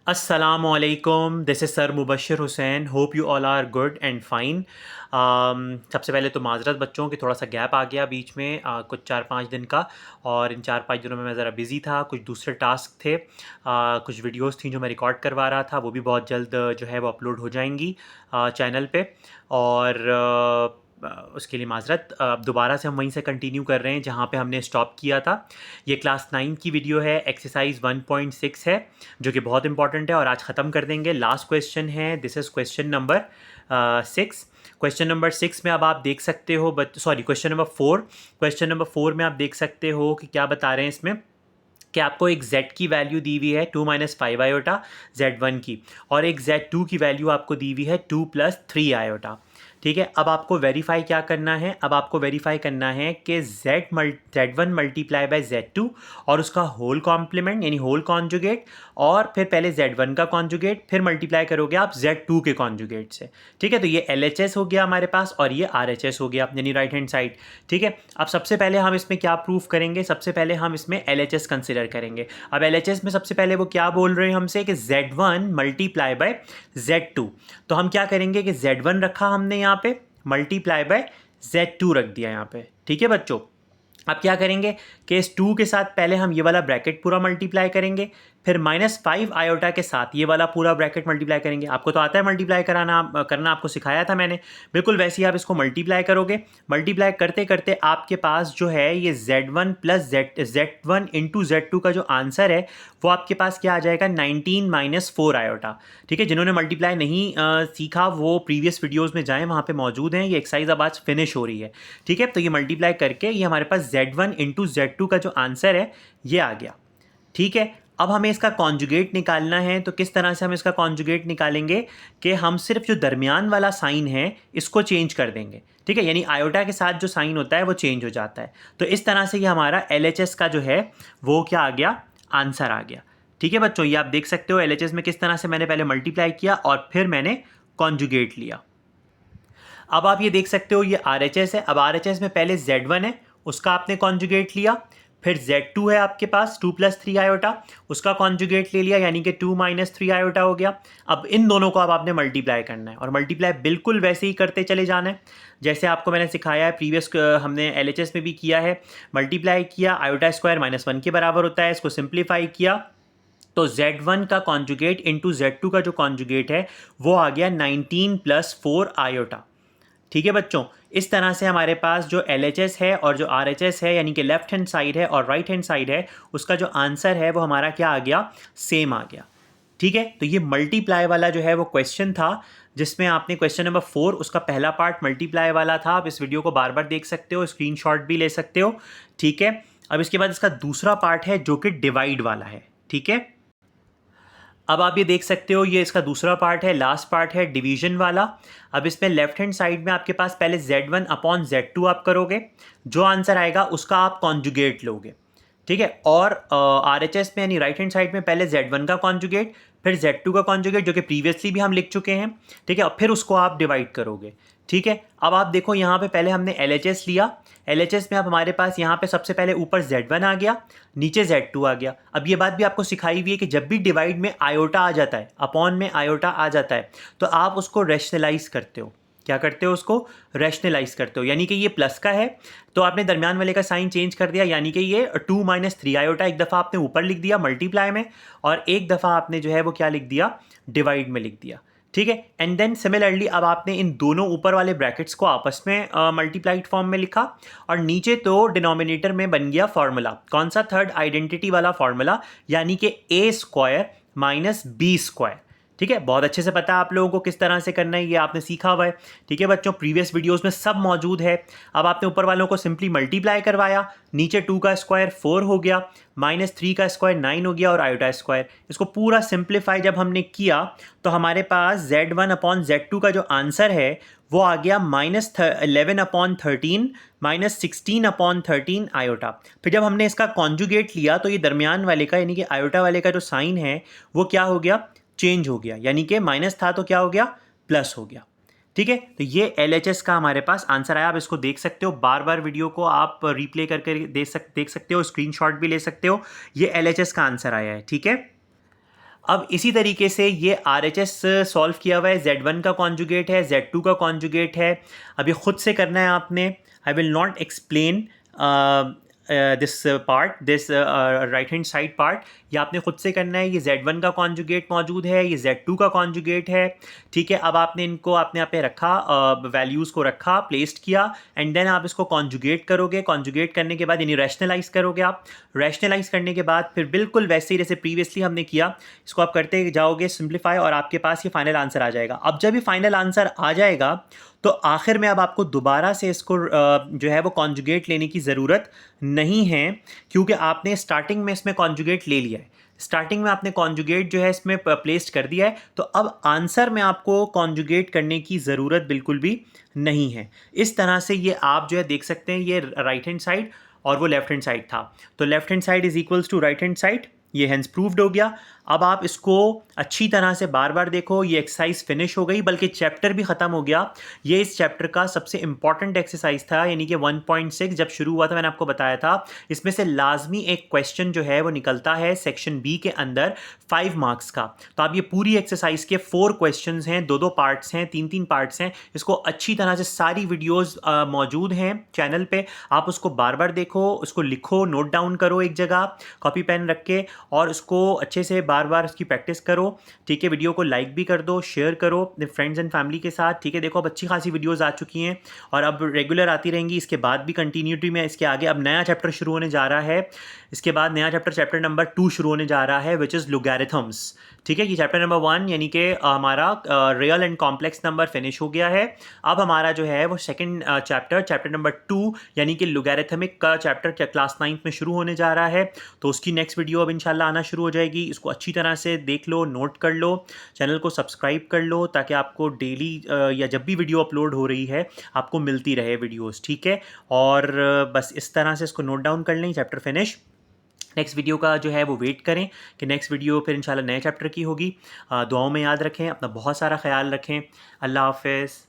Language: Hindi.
अस्सलामुअलैकुम, this is sir Mubashar Hussain. Hope you all are good and fine. सबसे पहले तो माज़रत बच्चों कि थोड़ा सा गैप आ गया बीच में कुछ 4-5 दिन का। और इन 4-5 दिनों में मैं ज़रा बिज़ी था, कुछ दूसरे टास्क थे, कुछ वीडियोस थी जो मैं रिकॉर्ड करवा रहा था, वो भी बहुत जल्द जो है वो अपलोड हो जाएंगी चैनल पे। और उसके लिए माज़रत। अब दोबारा से हम वहीं से कंटिन्यू कर रहे हैं जहाँ पे हमने स्टॉप किया था। ये क्लास 9 की वीडियो है, एक्सरसाइज 1.6 है, जो कि बहुत इंपॉर्टेंट है और आज ख़त्म कर देंगे। लास्ट क्वेश्चन है, this is question number 6। Question number 6 में अब आप देख सकते हो, sorry, question number 4। Question number 4 में आप देख सकते हो कि क्या बता रहे हैं इसमें, कि आपको एक z की वैल्यू दी हुई है 2 - 5 आयोटा z1 की, और एक z2 की वैल्यू आपको दी हुई है 2 + 3 आयोटा। ठीक है, अब आपको वेरीफाई क्या करना है, अब आपको वेरीफाई करना है कि z1 मल्टीप्लाई बाय z2 और उसका होल कॉम्प्लीमेंट यानी होल कॉन्जुगेट, और फिर पहले z1 का कॉन्जुगेट, फिर मल्टीप्लाई करोगे आप z2 के कॉन्जुगेट से। ठीक है, तो ये LHS हो गया हमारे पास और ये RHS हो गया यानी राइट हैंड साइड। ठीक है, अब सबसे पहले हम इसमें क्या प्रूफ करेंगे, सबसे पहले हम इसमें LHS कंसिडर करेंगे। अब LHS में सबसे पहले वो क्या बोल रहे हैं हमसे कि z1 मल्टीप्लाई बाय z2। तो हम क्या करेंगे कि z1 रखा हमने यहाँ पे, मल्टीप्लाई बाय z2 रख दिया यहाँ पे। ठीक है बच्चों, अब क्या करेंगे कि इस 2 के साथ पहले हम ये वाला ब्रैकेट पूरा मल्टीप्लाई करेंगे, फिर -5 आयोटा के साथ ये वाला पूरा ब्रैकेट मल्टीप्लाई करेंगे। आपको तो आता है मल्टीप्लाई करना आपको सिखाया था मैंने, बिल्कुल वैसे ही आप इसको मल्टीप्लाई करोगे। मल्टीप्लाई करते करते आपके पास जो है ये z1 + z1 × z2 का जो आंसर है वो आपके पास क्या आ जाएगा, 19 - 4 आयोटा। ठीक है, जिन्होंने मल्टीप्लाई नहीं सीखा वो प्रीवियस वीडियोज़ में जाएँ, वहाँ पर मौजूद हैं। ये एक्सरसाइज अब आज फिनिश हो रही है। ठीक है, तो ये मल्टीप्लाई करके ये हमारे पास z1 × z2 का जो आंसर है ये आ गया। ठीक है, अब हमें इसका कॉन्जुगेट निकालना है। तो किस तरह से हम इसका कॉन्जुगेट निकालेंगे कि हम सिर्फ जो दरमियान वाला साइन है इसको चेंज कर देंगे। ठीक है, यानी आयोटा के साथ जो साइन होता है वो चेंज हो जाता है। तो इस तरह से ये हमारा LHS का जो है वो क्या आ गया, आंसर आ गया। ठीक है बच्चों, ये आप देख सकते हो LHS में किस तरह से मैंने पहले मल्टीप्लाई किया और फिर मैंने कॉन्जुगेट लिया। अब आप ये देख सकते हो ये RHS है। अब RHS में पहले z1 है, उसका आपने कॉन्जुगेट लिया, फिर z2 है आपके पास 2 + 3 आयोटा, उसका कॉन्जुगेट ले लिया यानी कि 2 - 3 आयोटा हो गया। अब इन दोनों को अब आपने मल्टीप्लाई करना है और मल्टीप्लाई बिल्कुल वैसे ही करते चले जाना है जैसे आपको मैंने सिखाया है। प्रीवियस हमने LHS में भी किया है, मल्टीप्लाई किया, आयोटा स्क्वायर -1 के बराबर होता है, इसको सिंप्लीफाई किया तो z1 का कॉन्जुगेट इंटू z2 का जो कॉन्जुगेट है वो आ गया 19 + 4 आयोटा। ठीक है बच्चों, इस तरह से हमारे पास जो LHS है और जो RHS है यानी कि लेफ्ट हैंड साइड है और राइट हैंड साइड है, उसका जो आंसर है वो हमारा क्या आ गया, सेम आ गया। ठीक है, तो ये मल्टीप्लाई वाला जो है वो क्वेश्चन था जिसमें आपने क्वेश्चन नंबर 4 उसका पहला पार्ट मल्टीप्लाई वाला था। आप इस वीडियो को बार बार देख सकते हो, स्क्रीनशॉट भी ले सकते हो। ठीक है, अब इसके बाद इसका दूसरा पार्ट है जो कि डिवाइड वाला है। ठीक है, अब आप ये देख सकते हो ये इसका दूसरा पार्ट है, लास्ट पार्ट है डिवीजन वाला। अब इसमें लेफ्ट हैंड साइड में आपके पास पहले z1/z2 आप करोगे, जो आंसर आएगा उसका आप कॉन्जुगेट लोगे। ठीक है, और RHS में यानी राइट हैंड साइड में पहले z1 का कॉन्जुगेट, फिर z2 का कॉन्जुगेट जो कि प्रीवियसली भी हम लिख चुके हैं। ठीक है, और फिर उसको आप डिवाइड करोगे। ठीक है, अब आप देखो यहाँ पे पहले हमने LHS लिया, LHS में अब हमारे पास यहाँ पे सबसे पहले ऊपर z1 आ गया, नीचे z2 आ गया। अब ये बात भी आपको सिखाई हुई है कि जब भी डिवाइड में आयोटा आ जाता है, अपॉन में आयोटा आ जाता है, तो आप उसको रैशनलाइज करते हो। क्या करते हो, उसको रैशनलाइज करते हो। यानी कि ये प्लस का है तो आपने दरमियान वाले का साइन चेंज कर दिया, यानी कि ये 2 - 3 आयोटा एक दफ़ा आपने ऊपर लिख दिया मल्टीप्लाई में, और एक दफ़ा आपने जो है वो क्या लिख दिया, डिवाइड में लिख दिया। ठीक है, एंड देन सिमिलरली अब आपने इन दोनों ऊपर वाले ब्रैकेट्स को आपस में मल्टीप्लाइड फॉर्म में लिखा, और नीचे तो डिनोमिनेटर में बन गया फार्मूला, कौन सा, थर्ड आइडेंटिटी वाला फार्मूला, यानी कि a² - b²। ठीक है, बहुत अच्छे से पता है आप लोगों को किस तरह से करना है, ये आपने सीखा हुआ है। ठीक है बच्चों, प्रीवियस वीडियोस में सब मौजूद है। अब आपने ऊपर वालों को सिंपली मल्टीप्लाई करवाया, नीचे 2 का स्क्वायर 4 हो गया, -3 का स्क्वायर 9 हो गया, और आयोटा स्क्वायर, इसको पूरा सिंप्लीफाई जब हमने किया तो हमारे पास z1/z2 का जो आंसर है वो आ गया -11/13 -16/13 आयोटा। फिर जब हमने इसका कॉन्जुगेट लिया तो ये दरमियान वाले का यानी कि आयोटा वाले का जो साइन है वो क्या हो गया, चेंज हो गया, यानी कि माइनस था तो क्या हो गया, प्लस हो गया। ठीक है, तो ये LHS का हमारे पास आंसर आया। आप इसको देख सकते हो, बार बार वीडियो को आप रिप्ले करके देख सकते हो, स्क्रीनशॉट भी ले सकते हो। ये LHS का आंसर आया है। ठीक है, अब इसी तरीके से ये RHS सॉल्व किया हुआ है, Z1 का कॉन्जुगेट है, Z2 का कॉन्जुगेट है। अभी खुद से करना है आपने। I will not explain this part, this right hand side part, ये आपने खुद से करना है। ये Z1 का कॉन्जुगेट मौजूद है, ये Z2 का कॉन्जुगेट है, ठीक है। अब आपने इनको आपने यहाँ पे रखा, वैल्यूज़ को रखा, प्लेस्ड किया, एंड देन आप इसको कॉन्जुगेट करोगे। कॉन्जुगेट करने के बाद यानी रैशनलाइज करोगे आप। रैशनलाइज करने के बाद फिर बिल्कुल वैसे ही जैसे प्रीवियसली हमने किया, इसको आप करते जाओगे सिंप्लीफाई, और आपके पास ये फाइनल आंसर आ जाएगा। अब जब ये फाइनल आंसर आ जाएगा तो आखिर में अब आपको दोबारा से इसको जो है वो कॉन्जुगेट लेने की ज़रूरत नहीं है, क्योंकि आपने स्टार्टिंग में इसमें कॉन्जुगेट ले लिया है। स्टार्टिंग में आपने कॉन्जुगेट जो है इसमें प्लेस्ड कर दिया है, तो अब आंसर में आपको कॉन्जुगेट करने की ज़रूरत बिल्कुल भी नहीं है। इस तरह से ये आप जो है देख सकते हैं, ये राइट हैंड साइड और वो लेफ्ट हैंड साइड था, तो left hand side is equals to right hand side, ये हैंस प्रूव्ड हो गया। अब आप इसको अच्छी तरह से बार बार देखो। ये एक्सरसाइज फिनिश हो गई, बल्कि चैप्टर भी ख़त्म हो गया। ये इस चैप्टर का सबसे इंपॉर्टेंट एक्सरसाइज था, यानी कि 1.6 जब शुरू हुआ था मैंने आपको बताया था, इसमें से लाजमी एक क्वेश्चन जो है वो निकलता है सेक्शन बी के अंदर 5 मार्क्स का। तो आप ये पूरी एक्सरसाइज के 4 क्वेश्चन हैं, 2-2 पार्ट्स हैं, 3-3 पार्ट्स हैं। इसको अच्छी तरह से सारी वीडियोज़ मौजूद हैं चैनल पर, आप उसको बार बार देखो, उसको लिखो, नोट डाउन करो एक जगह कॉपी पेन रख के, और उसको अच्छे से बार बार इसकी प्रैक्टिस करो, ठीक है। वीडियो को लाइक भी कर दो, शेयर करो अपने फ्रेंड्स एंड फैमिली के साथ, ठीक है। देखो अब अच्छी खासी वीडियोस आ चुकी हैं और अब रेगुलर आती रहेंगी। इसके बाद भी कंटिन्यूटी में इसके आगे अब नया चैप्टर शुरू होने जा रहा है। इसके बाद नया चैप्टर नंबर 2 शुरू होने जा रहा है, विच इज़ लॉगरिथम्स, ठीक है। ये चैप्टर नंबर 1 यानी कि हमारा real and complex number finish हो गया है। अब हमारा जो है वो सेकंड चैप्टर नंबर 2 यानी कि लॉगरिथमिक का चैप्टर क्लास 9th में शुरू होने जा रहा है। तो उसकी नेक्स्ट वीडियो अब इंशाल्लाह आना शुरू हो जाएगी। इसको अच्छी तरह से देख लो, नोट कर लो, चैनल को सब्सक्राइब कर लो, ताकि आपको डेली या जब भी वीडियो अपलोड हो रही है आपको मिलती रहे वीडियोस, ठीक है। और बस इस तरह से इसको नोट डाउन कर लें, चैप्टर फिनिश। नेक्स्ट वीडियो का जो है वो वेट करें कि नेक्स्ट वीडियो फिर इंशाल्लाह नए चैप्टर की होगी। दुआओं में याद रखें, अपना बहुत सारा ख्याल रखें। अल्लाह हाफ़िज़।